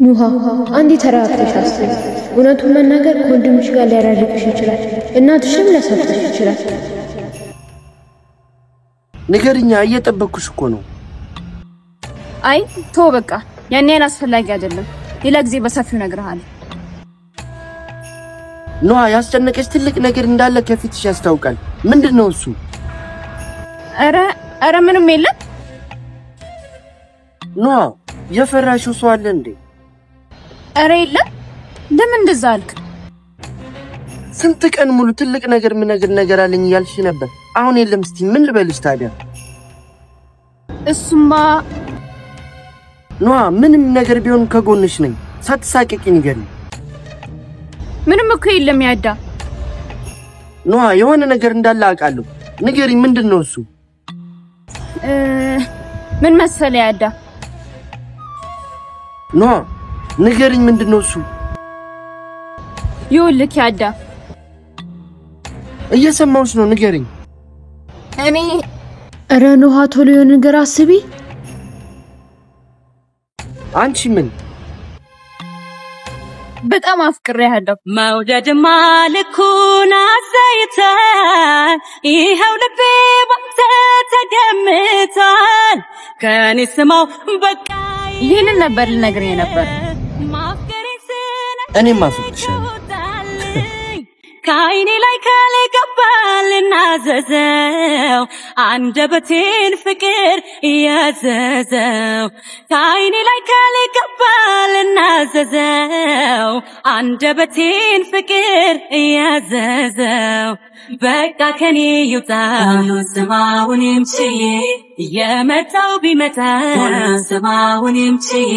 ኑሃ አንዴ ተራራተሽ አስቢ እውነቱን መናገር ከወንድምሽ ጋር ሊያራርቅሽ ይችላል እናትሽም ሊያሳጥሽ ይችላል ንገሪኛ እየጠበቅኩሽ እኮ ነው አይ ተው በቃ ያኔን አስፈላጊ አይደለም ሌላ ጊዜ በሰፊው ነግርሃለሁ ኑሃ ያስጨነቀሽ ትልቅ ነገር እንዳለ ከፊትሽ ያስታውቃል ምንድነው እሱ አረ ምንም የለም ኑሃ የፈራሽው ሰው አለ እንዴ አረ የለም ለምን እንደዛ አልክ ስንት ቀን ሙሉ ትልቅ ነገር ነገር አለኝ ያልሽ ነበር አሁን የለም እስቲ ምን ልበልሽ ታዲያ እሱማ ኑሃ ምንም ነገር ቢሆን ከጎንሽ ነኝ ሳትሳቀቂ ንገሪ ምንም እኮ የለም ያዳ ኑሃ የሆነ ነገር እንዳለ አውቃለሁ ንገሪ ምንድነው እሱ ምን መሰለ ያዳ ኑሃ ንገሪኝ ምንድነው እሱ ይኸውልህ ያዳ እየሰማሁሽ ነው ንገሪኝ እኔ አረ ኑሃ ቶሎ የሆነ ነገር አስቢ አንቺ ምን በጣም አፍቅሬሃለሁ መውደድማ ልኩን አሳይተህ ይኸው ልቤ ባንተ ተገምቷል ከኔ ስማው በቃ ይሄንን ነበር ልነግርህ ነበር እኔም አፍቅርሻለሁ ካይኔ ላይ ካልገባልና ዘዘው አንደበቴን ፍቅር ያዘዘው ካይኔ ላይ ካልገባልና ዘዘው አንደበቴን ፍቅር ያዘዘው በቃ ከኔ ይውጣ ስማውንም ችዬ የመጣው ቢመጣ ስማውንም ችዬ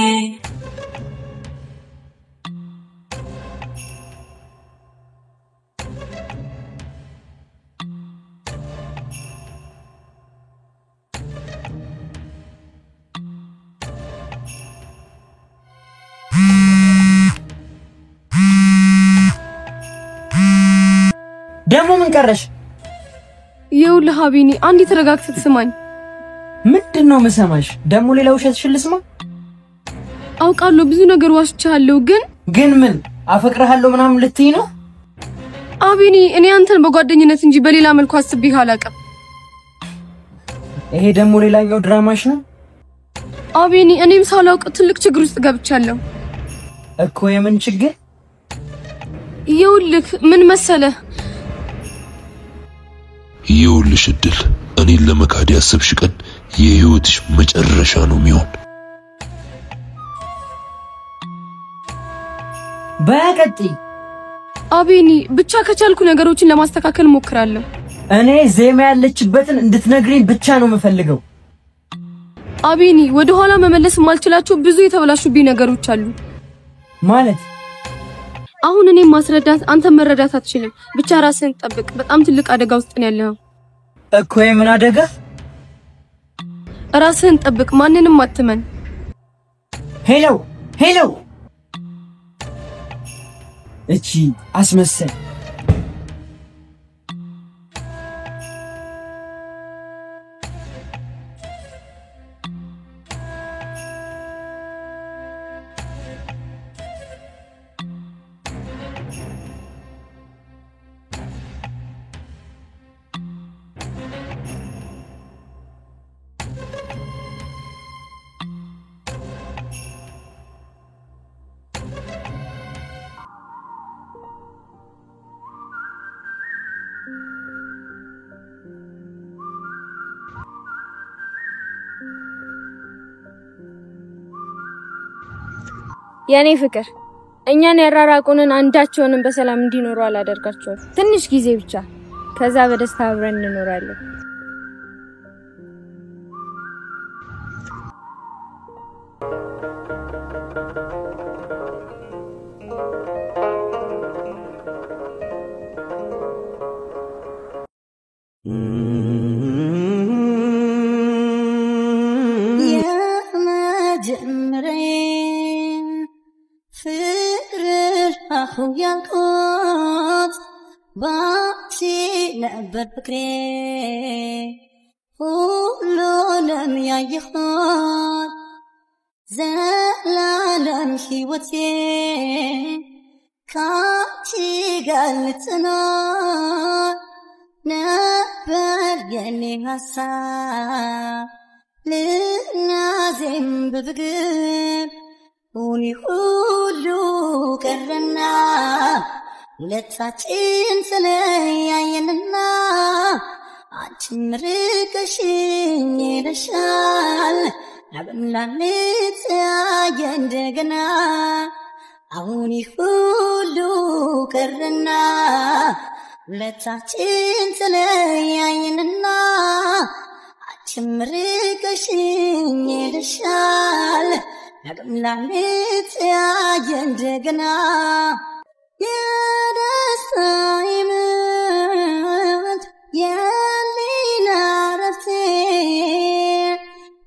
ደሞ ምን ቀረሽ ይኸውልህ ሀቢኒ አንዴ ተረጋግተህ ትስማኝ ምንድነው መሰማሽ ደሞ ሌላ ውሸትሽን ልስማ አውቃለሁ ብዙ ነገር ዋሽቻለሁ ግን ምን አፈቅርሃለሁ ምናምን ልትይ ነው ሀቢኒ እኔ አንተን በጓደኝነት እንጂ በሌላ መልኩ አስቤህ አላውቅም ይሄ ደሞ ሌላኛው ድራማሽ ነው ሀቢኒ እኔም ሳላውቅ ትልቅ ችግር ውስጥ ገብቻለሁ እኮ የምን ችግር ይኸውልህ ምን መሰለህ ይኸውልሽ እድል እኔን ለመካድ ያሰብሽ ቀን የህይወትሽ መጨረሻ ነው የሚሆን በቀጥ አቢኒ ብቻ ከቻልኩ ነገሮችን ለማስተካከል ሞክራለሁ እኔ ዜማ ያለችበትን እንድትነግሪኝ ብቻ ነው የምፈልገው አቢኒ ወደ ኋላ መመለስ ማልችላቸው ብዙ የተበላሹብኝ ነገሮች አሉ ማለት አሁን እኔ ማስረዳት አንተ መረዳት አትችልም ብቻ ራስህን ጠብቅ በጣም ትልቅ አደጋ ውስጥ ነው ያለው እኮ የምን አደጋ ራስህን ጠብቅ ማንንም አትመን ሄሎ እቺ አስመሰል ያኔ ፍቅር እኛን ያራራቁንን አንዳቸውንም በሰላም እንዲኖሩ አላደርጋቸው ትንሽ ጊዜ ብቻ ከዛ በደስታ አብረን እንኖራለን ያልኩት ባንቺ ነበር ፍቅሬ ሁሉንም ያየሁት ዘላለም ሕይወቴ ካንቺ ጋር ልትኖር ነበር የኔ ሀሳብ ልናዜም በፍቅር ሁሉ ቀረና ሁለታችን ተለያየንና አንቺም ርቀሽኝ ሄደሻል ዳግም ላንተያየ እንደገና አሁን ሁሉ ቀረና ሁለታችን ተለያየንና አንቺም ርቀሽኝ ሄደሻል ዳግም ላንተያየ እንደገና የደስታዬ ምንጭ የህሊና እረፍቴ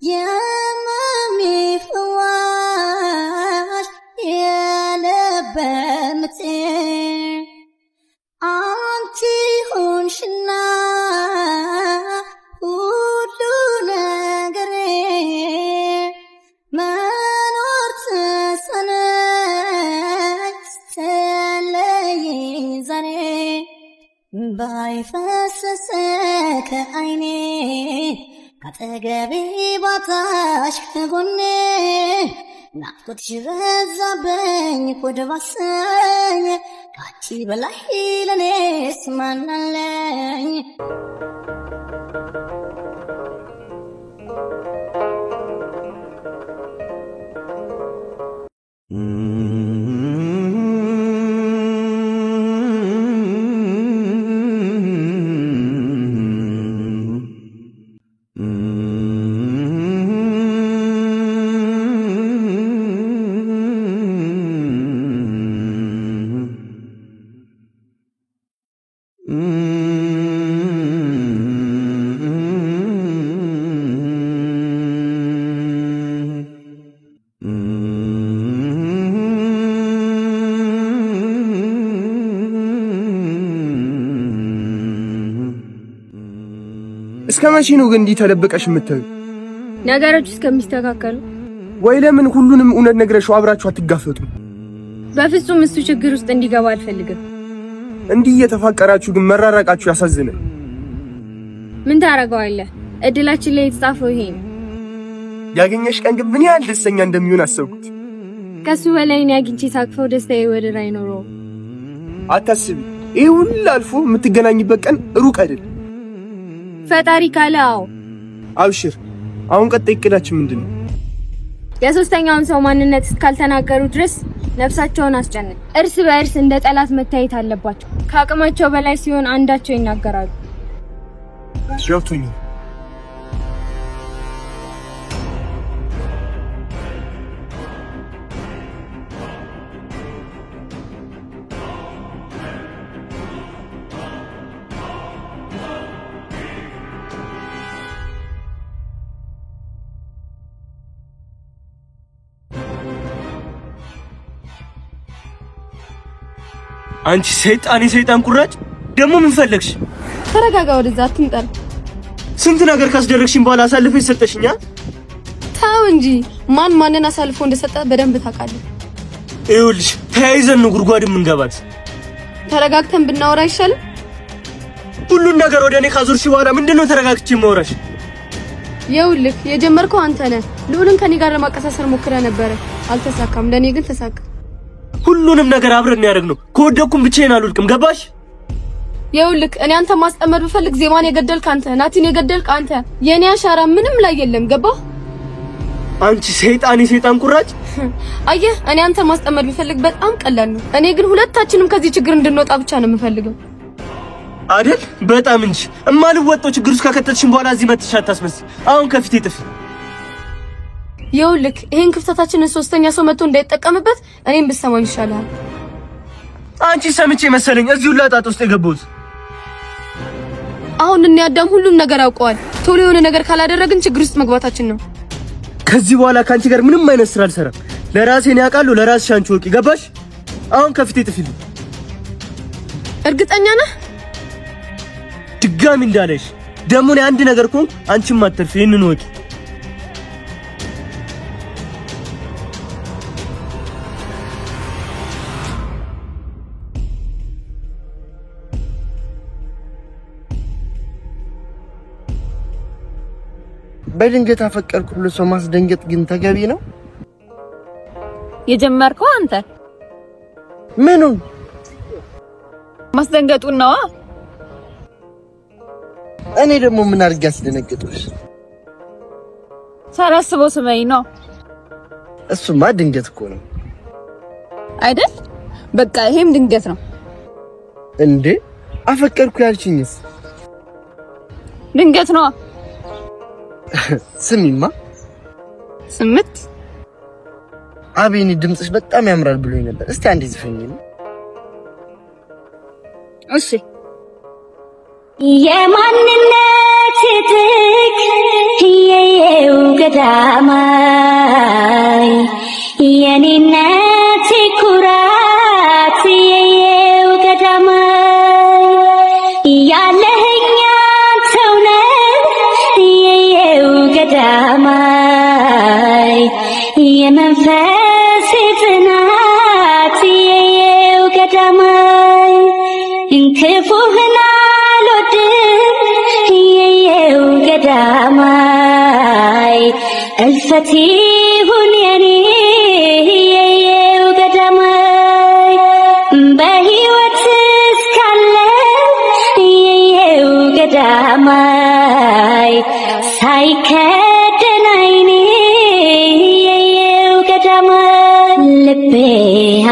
የህመሜ ፈዋሽ የልቤ ምቴ አንቺ ሆንሽና ሁሉ ነገሬ መኖር ተሳነኝ ስትለይኝ ዛሬ ባይፈሰሰ ከዓይኔ ካጠገቤ ባታሽ ከጎኔ ናፍቆትሽ በዛብኝ ሆድ ባሰኝ ካንቺ በላይ ለኔስ ማን አለኝ እስከመቼ ነው ግን እንዲህ ተደብቀሽ የምትተዩ? ነገሮች እስከሚስተካከሉ ወይ ለምን ሁሉንም እውነት ነግረሽው አብራችሁ አትጋፈጡ? በፍጹም እሱ ችግር ውስጥ እንዲገባ አልፈልግም። እንዲህ እየተፋቀራችሁ ግን መራራቃችሁ ያሳዝናል። ምን ታረጋዋለህ? እድላችን ላይ የተጻፈው ይሄ ነው። ያገኘሽ ቀን ግን ምን ያህል ደስተኛ እንደሚሆን አሰብኩት። ከሱ በላይ እኔ አግኝቼ ሳቅፈው ደስታዬ ወደር አይኖረውም። አታስቢ፣ ይሄ ሁሉ አልፎ የምትገናኝበት ቀን ሩቅ አይደል። ፈጣሪ ካለው አብሽር። አሁን ቀጣይ እቅዳችን ምንድነው? የሶስተኛውን ሰው ማንነት እስካልተናገሩ ድረስ ነፍሳቸውን አስጨንቅ። እርስ በእርስ እንደ ጠላት መታየት አለባቸው። ከአቅማቸው በላይ ሲሆን አንዳቸው ይናገራሉ። ገብቶኛል። አንቺ ሰይጣን ቁራጭ ደሞ ምን ፈለግሽ? ተረጋጋ፣ ወደዛ አትንጠር። ስንት ነገር ካስደረግሽኝ በኋላ አሳልፈሽ ሰጠሽኛ። ታው እንጂ ማንን አሳልፎ እንደሰጠ በደንብ ታውቃለህ። ይኸውልሽ ተያይዘን ነው ጉድጓድ የምንገባት። ተረጋግተን ብናወራ አይሻልም? ሁሉን ነገር ወደኔ ካዞርሽ በኋላ ምንድነው ተረጋግቼ ማውራሽ? ይኸውልህ የጀመርከው አንተ ነህ። ልዑልን ከኔ ጋር ለማቀሳሰር ሞክረህ ነበር፣ አልተሳካም። ለኔ ግን ተሳካ። ሁሉንም ነገር አብረን ያደረግነው ከወደኩም ብቻዬን አልወድቅም። ገባሽ? ይኸውልህ እኔ አንተ ማስጠመድ ብፈልግ ዜማን የገደልክ አንተ፣ ናቲን የገደልክ አንተ። የኔ አሻራ ምንም ላይ የለም። ገባህ? አንቺ ሰይጣን ቁራጭ። አየህ እኔ አንተ ማስጠመድ ብፈልግ በጣም ቀላል ነው። እኔ ግን ሁለታችንም ከዚህ ችግር እንድንወጣ ብቻ ነው የምፈልገው አይደል? በጣም እንጂ እማልወጣው ችግር ውስጥ ከከተትሽኝ በኋላ እዚህ መጥተሽ አታስመስይ። አሁን ከፊቴ ጥፊ። ይኸውልህ ይሄን ክፍተታችንን ሶስተኛ ሰው መጥቶ እንዳይጠቀምበት እኔም ብሰማኝ ይሻላል። አንቺ ሰምቼ መሰለኝ እዚሁ ላጣጥ ውስጥ የገባሁት። አሁን እኔ አዳም ሁሉን ነገር አውቀዋል። ቶሎ የሆነ ነገር ካላደረግን ችግር ውስጥ መግባታችን ነው። ከዚህ በኋላ ካንቺ ጋር ምንም አይነት ስራ አልሰራም። ለራሴ ነው ያውቃለሁ፣ ለራስሽ አንቺ ወቂ። ገባሽ? አሁን ከፊቴ ጥፊልኝ። እርግጠኛ ነህ? ድጋሚ እንዳለሽ ደሞ ነው አንድ ነገር ኮንኩ አንቺም አትርፊ። ይሄንን ወቂ። በድንገት አፈቀርኩ ብሎ ሰው ማስደንገጥ ግን ተገቢ ነው? የጀመርከው አንተ ምኑን ማስደንገጡን ነው? እኔ ደግሞ ምን አድርጌ አስደነገጥኩሽ? ሳላስበው ስመኝ ነው። እሱማ ድንገት እኮ ነው አይደል? በቃ ይሄም ድንገት ነው እንዴ? አፈቀርኩ ያልሽኝስ ድንገት ነው? ስሚማ ስምት አቤኒ ድምጽሽ በጣም ያምራል ብሎኝ ነበር። እስቲ አንዴ ዝፈኝልኝ። እሺ የማንነት ትክ የየው ገዳማይ የኔነት ኩራት የየው ገዳማይ ያለህኛ ተውነ የየው ገዳማይ የመንፈስ ጽናት የየው ገዳማይ እንክፉህና የየው ገዳማይ እልፈቴ ሁን የኔ የየው ገዳማይ በሕይወት እስካለ የየው ገዳማይ ሳይከደን ዓይኔ የየው ገዳማይ ልቤ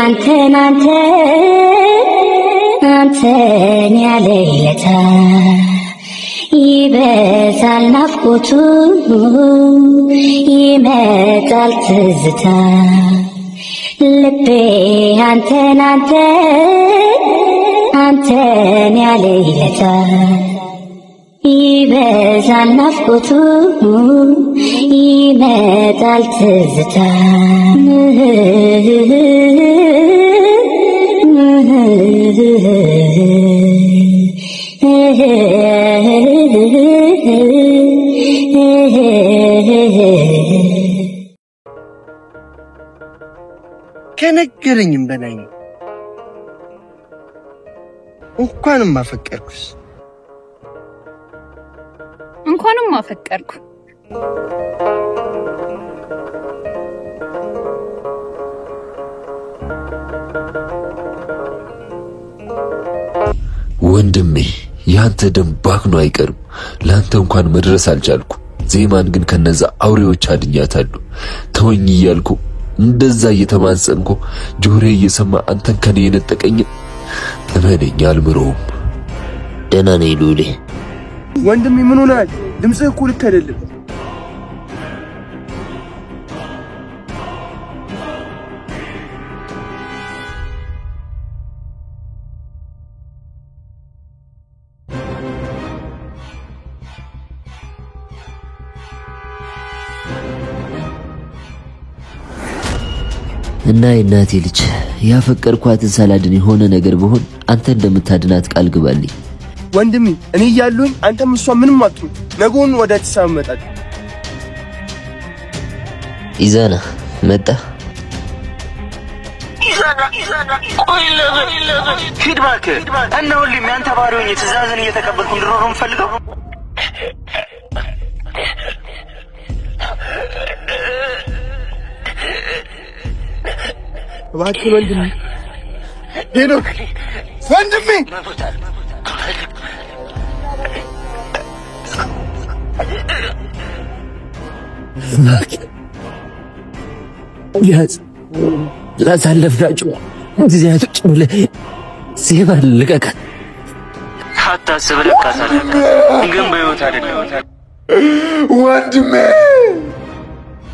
አንተን ያለ ይለታ ይበዛል ናፍቆቱ ይመጣል ትዝታ ልቤ አንተን ያለ ይለታ ይበዛል ናፍቆቱ ይመጣል ትዝታ ከነገረኝም በላይ ነው። እንኳንም አፈቀርኩሽ። እንኳንም አፈቀርኩ። ወንድሜ ያንተ ደም ባክኖ አይቀርም። ላንተ እንኳን መድረስ አልቻልኩ። ዜማን ግን ከነዛ አውሬዎች አድኛታለሁ። ተወኝ እያልኩ እንደዛ እየተማጸንኩ ጆሮዬ እየሰማ አንተን ከኔ የነጠቀኝ እመነኝ አልምሮም። ደህና ነኝ ሉሌ። ወንድሜ ምን ሆነሃል? ድምጽህ እኮ ልክ አይደለም። እና የእናቴ ልጅ ያፈቀርኳትን ሳላድን የሆነ ነገር በሆን አንተ እንደምታድናት ቃል ግባልኝ። ወንድሜ እኔ እያለሁኝ አንተም እሷ ምንም አትሁን። ነገውን ወደ አዲስ አበባ መጣት ኢዛና መጣ። ኢዛና ቆይ ፊድባክ እና ሁሌም ያንተ ባሪውን ትዕዛዝን እየተቀበልኩ እንድኖር ነው የምፈልገው። እባክህ ወንድሜ ሄኖክ ወንድሜ ያዝ ላሳለፍናቸው ጊዜያቶች ብለህ ዜማን ልቀቃት። አታስብ፣ ለቃታለሁ ግን በሕይወት አይደለም።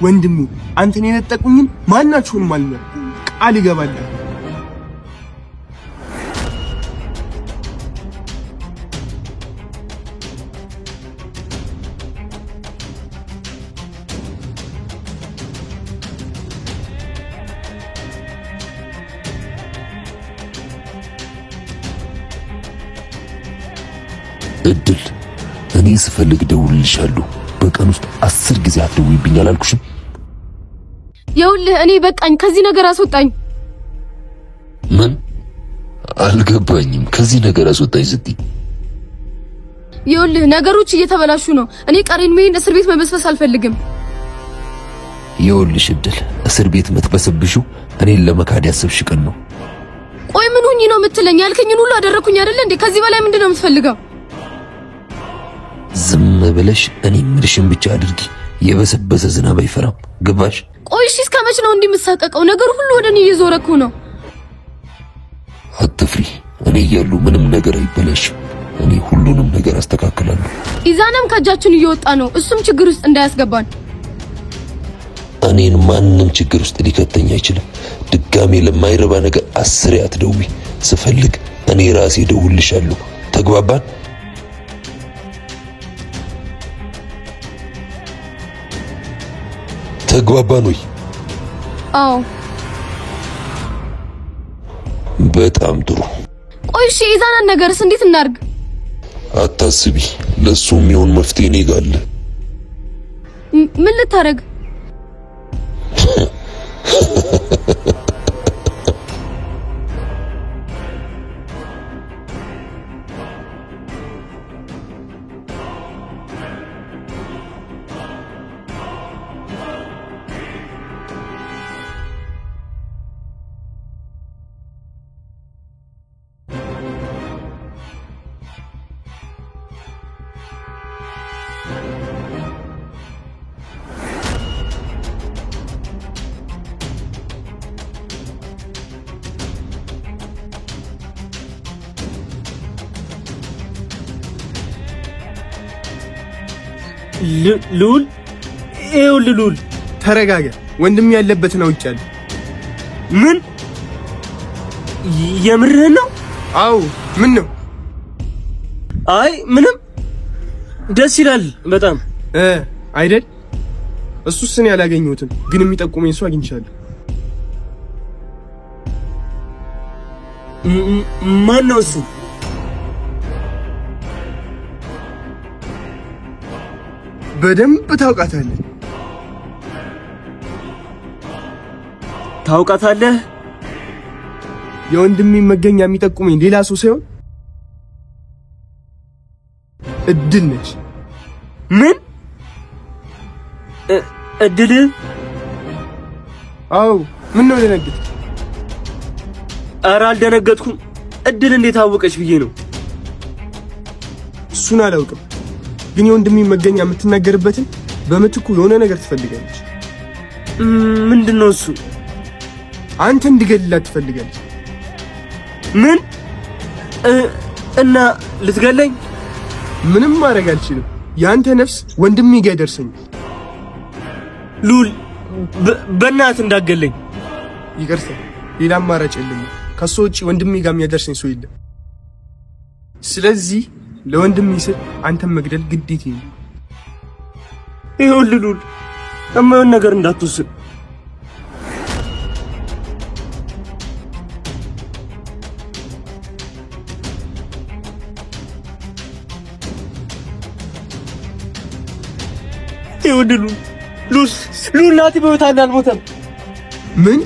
ወንድሜ አንተን የነጠቁኝን ማናችሁንም ማለት ነው ቃል ይገባልህ። እድል እኔ ስፈልግ ደውልልሻለሁ። በቀን ውስጥ 10 ጊዜ አትደውይብኝ አላልኩሽም? ይኸውልህ እኔ በቃኝ፣ ከዚህ ነገር አስወጣኝ። ምን አልገባኝም። ከዚህ ነገር አስወጣኝ ስትይ ይኸውልህ ነገሮች እየተበላሹ ነው። እኔ ቀሬን መሄድ እስር ቤት መበስበስ አልፈልግም። ይኸውልሽ እድል እስር ቤት መትበሰብሹ እኔን ለመካድ ያሰብሽ ቀን ነው። ቆይ ምን ሆኜ ነው የምትለኝ? ያልከኝን ሁሉ አደረኩኝ አይደል እንዴ? ከዚህ በላይ ምንድነው የምትፈልገው? ዝም ብለሽ እኔ ምርሽን ብቻ አድርጊ። የበሰበሰ ዝናብ አይፈራም። ገባሽ? ቆይ እሺ እስከ መቼ ነው እንደምሳቀቀው? ነገር ሁሉ ወደኔ እየዞረኩ ነው። አትፍሪ። እኔ እያለሁ ምንም ነገር አይበላሽም። እኔ ሁሉንም ነገር አስተካክላለሁ። ኢዛናም ከእጃችን እየወጣ ነው። እሱም ችግር ውስጥ እንዳያስገባን። እኔን ማንንም ችግር ውስጥ ሊከተኝ አይችልም። ድጋሜ ለማይረባ ነገር 10 አትደውይ። ስፈልግ እኔ ራሴ ደውልልሻለሁ። ተግባባን? ተግባባን ወይ? አዎ። በጣም ጥሩ። ቆይ እሺ ኢዛናን ነገርስ እንዴት እናርግ? አታስቢ፣ ለሱ የሚሆን መፍትሄ እኔ ጋር አለ። ምን ልታረግ? ሉል ሉል ተረጋጋ። ወንድም ያለበትን አውጫለሁ። ምን? የምርህን ነው? አዎ። ምን ነው? አይ ምንም። ደስ ይላል በጣም አይደል? እሱስ እኔ አላገኘሁትም፣ ግን የሚጠቁመኝ ሰው አግኝቻለሁ። ማን ነው እሱ? በደንብ ታውቃታለህ። ታውቃታለህ? የወንድሜ መገኛ የሚጠቁመኝ ሌላ ሰው ሳይሆን እድል ነች። ምን? እድል? አዎ። ምን ነው ደነገጥክ? ኧረ አልደነገጥኩም። እድል እንዴት አወቀች ብዬ ነው። እሱን አላውቅም፣ ግን የወንድሜ መገኛ የምትናገርበትን በምትኩ የሆነ ነገር ትፈልጋለች። ምንድነው እሱ? አንተ እንድገልላት ትፈልጋለች። ምን? እና ልትገለኝ? ምንም ማድረግ አልችልም። ያንተ ነፍስ ወንድሜ ጋር ይደርሰኛል። ሉል በእናትህ እንዳትገለኝ። ይቅርታ፣ ሌላ አማራጭ የለም። ከሱ ውጪ ወንድሜ ጋር የሚያደርሰኝ ሰው የለም። ስለዚህ ለወንድሜ ስል አንተን መግደል ግዴታዬ ነው። ይኸውልህ ሉል፣ የማይሆን ነገር እንዳትወስን። ይኸውልህ ሉል ናቲ በህይወት አልሞተም። ምን?